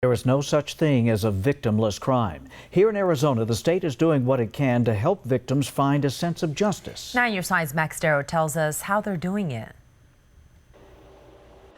There is no such thing as a victimless crime. Here in Arizona, the state is doing what it can to help victims find a sense of justice. 9 News 5's Max Darrow tells us how they're doing it.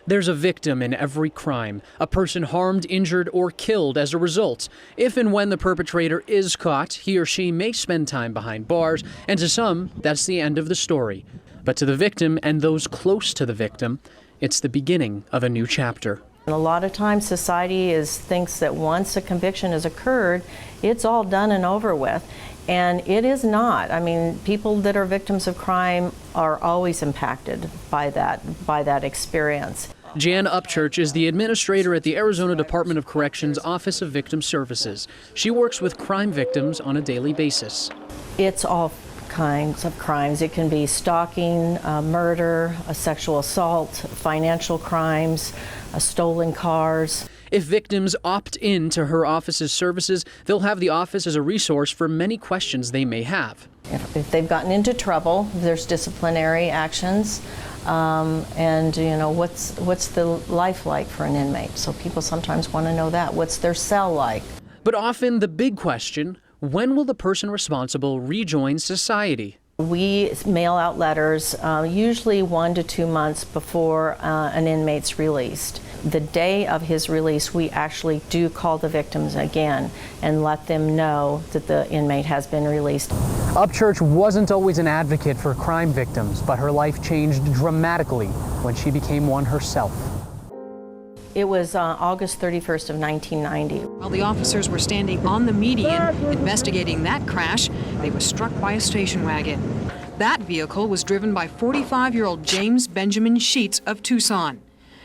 There's a victim in every crime, a person harmed, injured, or killed as a result. If and when the perpetrator is caught, he or she may spend time behind bars, and to some, that's the end of the story. But to the victim and those close to the victim, it's the beginning of a new chapter. A lot of times society thinks that once a conviction has occurred, it's all done and over with. And it is not. I mean, people that are victims of crime are always impacted by that experience. Jan Upchurch is the administrator at the Arizona Department of Corrections Office of Victim Services. She works with crime victims on a daily basis. It's all kinds of crimes. It can be stalking, murder, a sexual assault, financial crimes, stolen cars. If victims opt in to her office's services, they'll have the office as a resource for many questions they may have. If they've gotten into trouble, there's disciplinary actions, and what's the life like for an inmate? So people sometimes want to know that. What's their cell like? But often the big question, when will the person responsible rejoin society? We mail out letters usually 1 to 2 months before an inmate's released. The day of his release, we actually do call the victims again and let them know that the inmate has been released. Upchurch wasn't always an advocate for crime victims, but her life changed dramatically when she became one herself. It was August 31st of 1990. While the officers were standing on the median investigating that crash, they were struck by a station wagon. That vehicle was driven by 45-year-old James Benjamin Sheets of Tucson.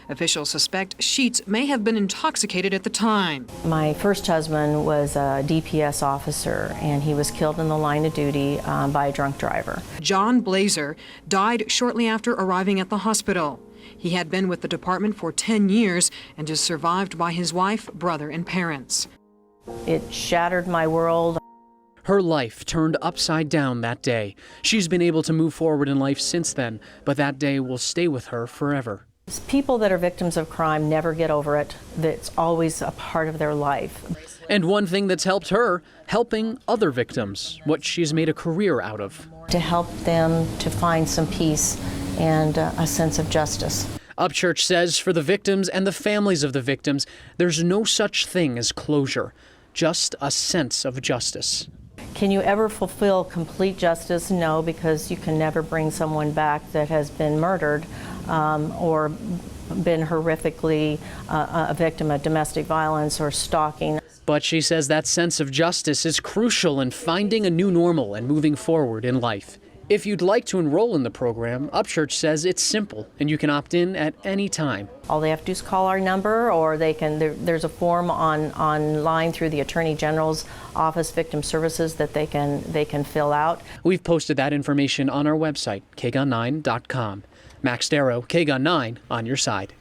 Officials suspect Sheets may have been intoxicated at the time. My first husband was a DPS officer, and he was killed in the line of duty by a drunk driver. John Blazer died shortly after arriving at the hospital. He had been with the department for 10 years and is survived by his wife, brother, and parents. It shattered my world. Her life turned upside down that day. She's been able to move forward in life since then, but that day will stay with her forever. People that are victims of crime never get over it. It's always a part of their life. And one thing that's helped her, helping other victims, what she's made a career out of. To help them to find some peace and a sense of justice. Upchurch says for the victims and the families of the victims, there's no such thing as closure, just a sense of justice. Can you ever fulfill complete justice? No, because you can never bring someone back that has been murdered or been horrifically a victim of domestic violence or stalking. But she says that sense of justice is crucial in finding a new normal and moving forward in life. If you'd like to enroll in the program, Upchurch says it's simple and you can opt in at any time. All they have to do is call our number, or there's a form online through the Attorney General's Office Victim Services that they can fill out. We've posted that information on our website, kgun9.com. Max Darrow, KGUN 9, on your side.